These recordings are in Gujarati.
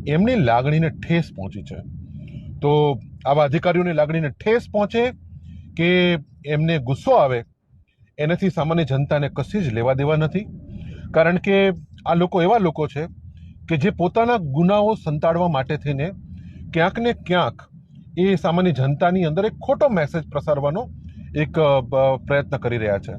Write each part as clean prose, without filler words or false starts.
એમની લાગણીને ઠેસ પહોંચી છે. તો આવા અધિકારીઓની લાગણીને ઠેસ પહોંચે કે એમને ગુસ્સો આવે, એનાથી સામાન્ય જનતાને કશી જ લેવા દેવા નથી. કારણ કે આ લોકો એવા લોકો છે કે જે પોતાના ગુનાઓ સંતાડવા માટે થઈને ક્યાંક ને ક્યાંક એ સામાન્ય જનતાની અંદર એક ખોટો મેસેજ પ્રસારવાનો એક પ્રયત્ન કરી રહ્યા છે.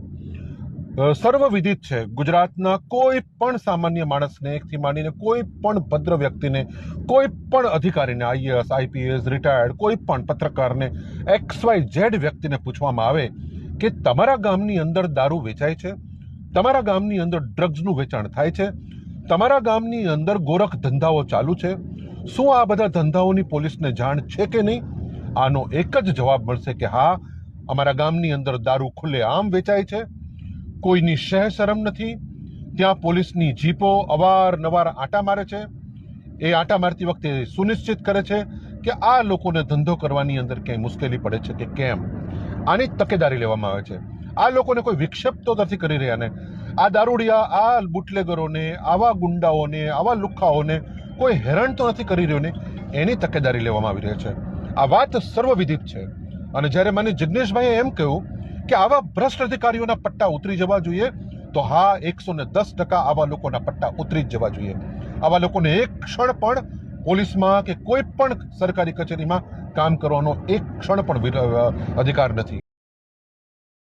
સર્વવિદિત છે, ગુજરાતના કોઈ પણ સામાન્ય માણસને એકથી માંડીને કોઈ પણ ભદ્ર વ્યક્તિને, કોઈ પણ અધિકારીને, આઈએએસ, આઈપીએસ, રિટાયર્ડ, કોઈ પણ પત્રકારને, XYZ વ્યક્તિને પૂછવામાં આવે કે તમારા ગામની અંદર દારૂ વેચાય છે, તમારા ગામની અંદર ડ્રગ્સનું વેચાણ થાય છે, તમારા ગામની અંદર ગોરખ ધંધાઓ ચાલુ છે, શું આ બધા ધંધાઓની પોલીસને જાણ છે કે નહીં? આનો એક જ જવાબ મળશે કે હા, અમારા ગામની અંદર દારૂ ખુલ્લેઆમ વેચાય છે. કોઈની શહ શરમ નથી. ત્યાં પોલીસની જીપો અવારનવાર આંટા મારે છે. એ આંટા મારતી વખતે સુનિશ્ચિત કરે છે કે આ લોકોને ધંધો કરવાની અંદર ક્યાંય મુશ્કેલી પડે છે કે કેમ. આની તકેદારી લેવામાં આવે છે. આ લોકોને કોઈ વિક્ષેપ તો નથી કરી રહ્યા ને. આ દારૂડિયા, આ બુટલેગરોને, આવા ગુંડાઓને, આવા લુખ્ખાઓને કોઈ હેરાન તો નથી કરી રહ્યો ને, એની તકેદારી લેવામાં આવી રહી છે. આ વાત સર્વવિદિત છે. અને જ્યારે મને જિગ્નેશભાઈએ એમ કહ્યું કે આવા ભ્રષ્ટ અધિકારીઓના પટ્ટા ઉતરી જવા જોઈએ, તો હા, 110% આવા લોકોના પટ્ટા ઉતરી જ જવા જોઈએ. આવા લોકોને એક ક્ષણ પણ પોલીસમાં કે કોઈ પણ સરકારી કચેરીમાં કામ કરવાનો એક ક્ષણ પણ અધિકાર નથી.